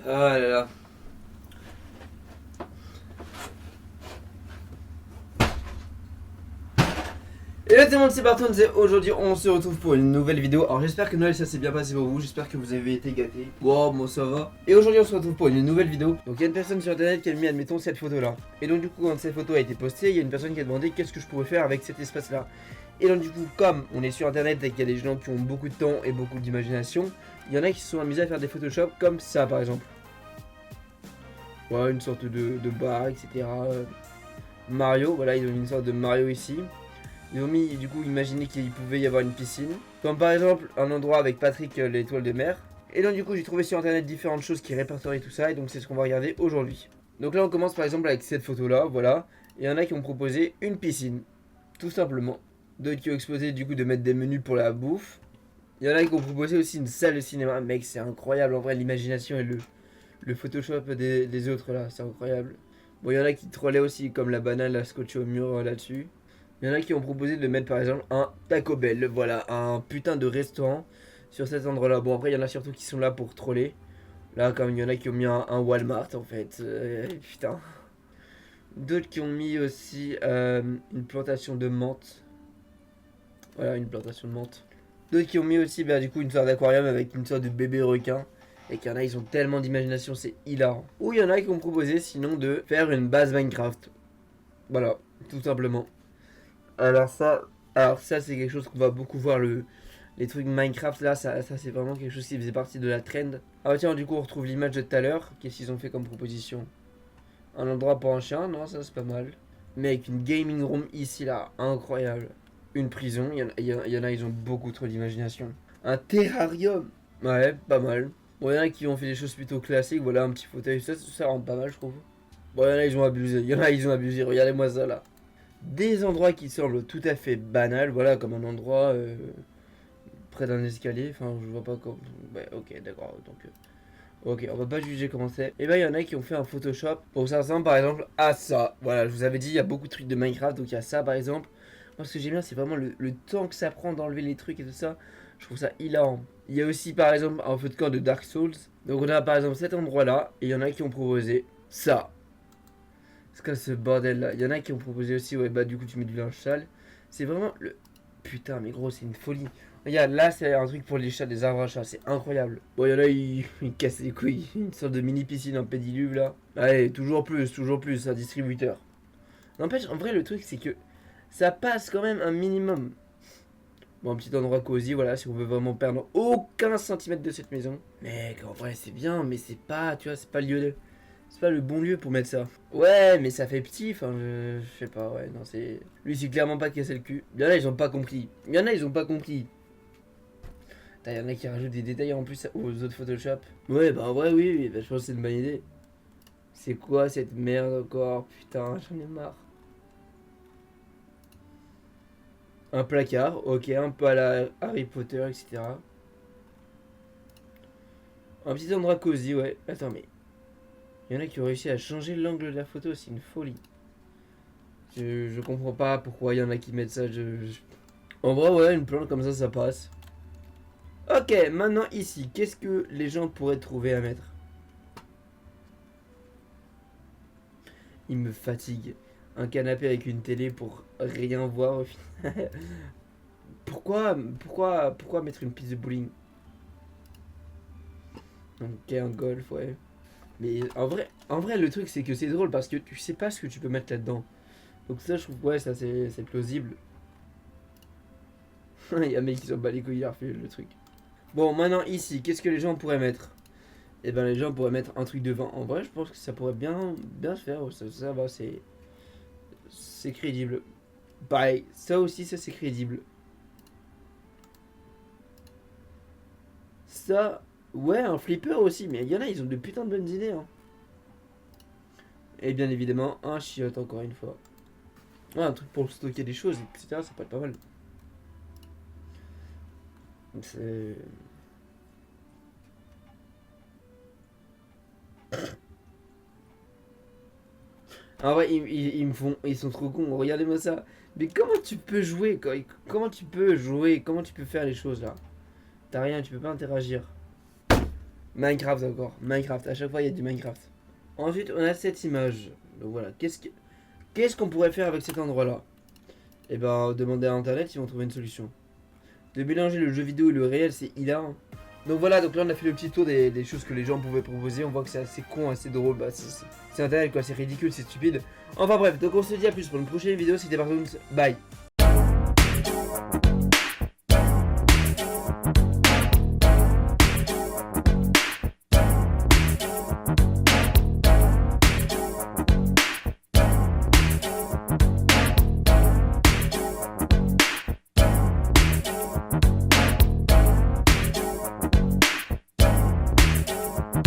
Ah là là. Et là tout le monde, c'est Barton, et aujourd'hui on se retrouve pour une nouvelle vidéo. Alors j'espère que Noël ça s'est bien passé pour vous, j'espère que vous avez été gâtés. Wow, moi ça va. Et aujourd'hui on se retrouve pour une nouvelle vidéo. Donc il y a une personne sur internet qui a mis, admettons, cette photo là. Et donc du coup quand cette photo a été postée, il y a une personne qui a demandé qu'est-ce que je pourrais faire avec cet espace là. Et donc du coup comme on est sur internet et qu'il y a des gens qui ont beaucoup de temps et beaucoup d'imagination, il y en a qui se sont amusés à faire des Photoshop comme ça par exemple. Ouais, une sorte de bar, etc. Mario, voilà, ils ont mis une sorte de Mario ici. Ils ont mis, du coup, imaginez qu'il pouvait y avoir une piscine. Comme par exemple, un endroit avec Patrick, l'étoile de mer. Et donc, du coup, j'ai trouvé sur internet différentes choses qui répertorient tout ça. Et donc, c'est ce qu'on va regarder aujourd'hui. Donc là, on commence par exemple avec cette photo-là, voilà. Et il y en a qui ont proposé une piscine, tout simplement. D'autres qui ont exposé, du coup, de mettre des menus pour la bouffe. Il y en a qui ont proposé aussi une salle de cinéma. Mec, c'est incroyable, en vrai, l'imagination et le Photoshop des autres, là, c'est incroyable. Bon, il y en a qui trollaient aussi, comme la banane, la scotché au mur, là-dessus. Il y en a qui ont proposé de mettre par exemple un Taco Bell, voilà, un putain de restaurant sur cet endroit-là. Bon, après, il y en a surtout qui sont là pour troller. Là, comme il y en a qui ont mis un Walmart en fait, putain. D'autres qui ont mis aussi une plantation de menthe. Voilà, une plantation de menthe. D'autres qui ont mis aussi, bah, du coup, une sorte d'aquarium avec une sorte de bébé requin. Et qu'il y en a, ils ont tellement d'imagination, c'est hilarant. Ou il y en a qui ont proposé sinon de faire une base Minecraft. Voilà, tout simplement. Alors ça, c'est quelque chose qu'on va beaucoup voir, les trucs Minecraft là, ça c'est vraiment quelque chose qui faisait partie de la trend. Ah tiens, du coup on retrouve l'image de tout à l'heure. Qu'est-ce qu'ils ont fait comme proposition? Un endroit pour un chien, non ça c'est pas mal. Mais avec une gaming room ici là, incroyable. Une prison, il y en a, ils ont beaucoup trop d'imagination. Un terrarium, ouais, pas mal. Bon, il y en a qui ont fait des choses plutôt classiques, voilà un petit fauteuil, ça rend pas mal je trouve. Bon, il y en a ils ont abusé, regardez-moi ça là. Des endroits qui semblent tout à fait banals, voilà, comme un endroit près d'un escalier, enfin je vois pas comment... Ouais, ok, d'accord, donc... ok, on va pas juger comment c'est. Et ben il y en a qui ont fait un Photoshop, pour ça ressemble par exemple à ça. Voilà, je vous avais dit, il y a beaucoup de trucs de Minecraft, donc il y a ça par exemple. Moi ce que j'aime bien c'est vraiment le temps que ça prend d'enlever les trucs et tout ça. Je trouve ça hilarant. Il y a aussi par exemple un feu de camp de Dark Souls. Donc on a par exemple cet endroit là, et il y en a qui ont proposé ça. C'est quoi ce bordel là? Il y en a qui ont proposé aussi, ouais, bah du coup tu mets du linge sale. C'est vraiment le. Putain, mais gros, c'est une folie. Regarde, là c'est un truc pour les chats, des arbres à chats, c'est incroyable. Bon, il y en a, ils cassent les couilles. Une sorte de mini piscine en pédiluve là. Allez, toujours plus, un distributeur. N'empêche, en vrai, le truc c'est que ça passe quand même un minimum. Bon, un petit endroit cosy, voilà, si on veut vraiment perdre aucun centimètre de cette maison. Mec, en vrai, c'est bien, mais c'est pas, tu vois, c'est pas le lieu de. C'est pas le bon lieu pour mettre ça. Ouais, mais ça fait petit, enfin, je sais pas, ouais, non, c'est. Lui, c'est clairement pas cassé le cul. Il y en a, ils ont pas compris. Il y en a, ils ont pas compris. Il y en a qui rajoutent des détails en plus aux autres Photoshop. Ouais, bah, ouais, oui, bah, je pense que c'est une bonne idée. C'est quoi cette merde encore? Putain, j'en ai marre. Un placard, ok, un peu à la Harry Potter, etc. Un petit endroit cosy, ouais. Attends, mais. Il y en a qui ont réussi à changer l'angle de la photo, c'est une folie. Je comprends pas pourquoi il y en a qui mettent ça. En vrai, ouais, une plante comme ça passe. Ok, maintenant ici, qu'est-ce que les gens pourraient trouver à mettre? Il me fatigue. Un canapé avec une télé pour rien voir au final. Pourquoi mettre une piste de bowling? Ok, un golf, ouais. Mais en vrai, le truc c'est que c'est drôle parce que tu sais pas ce que tu peux mettre là-dedans. Donc ça, je trouve, ouais, ça c'est plausible. Il y a un mec qui s'en bat les couilles, il a refait le truc. Bon, maintenant ici, qu'est-ce que les gens pourraient mettre? Eh ben, les gens pourraient mettre un truc devant. En vrai, je pense que ça pourrait bien se faire. Ça va, c'est crédible. Pareil, ça aussi, ça c'est crédible. Ça, ouais, un flipper aussi. Mais il y en a, ils ont de putain de bonnes idées. Hein. Et bien évidemment, un chiotte, encore une fois. Ouais, un truc pour stocker des choses, etc. Ça peut être pas mal. C'est. Ah ouais, ils me font. Ils sont trop cons. Regardez-moi ça. Mais comment tu peux jouer comment tu peux jouer? Comment tu peux faire les choses là? T'as rien, tu peux pas interagir. Minecraft encore. Minecraft. À chaque fois, il y a du Minecraft. Ensuite, on a cette image. Donc voilà. Qu'est-ce qu'on pourrait faire avec cet endroit-là? Eh ben, demander à Internet, ils vont trouver une solution. De mélanger le jeu vidéo et le réel, c'est hilarant. Donc voilà, donc là on a fait le petit tour des choses que les gens pouvaient proposer. On voit que c'est assez con, assez drôle. Bah, c'est Internet quoi, c'est ridicule, c'est stupide. Enfin bref, donc on se dit à plus pour une prochaine vidéo. C'était Bartoons. Bye.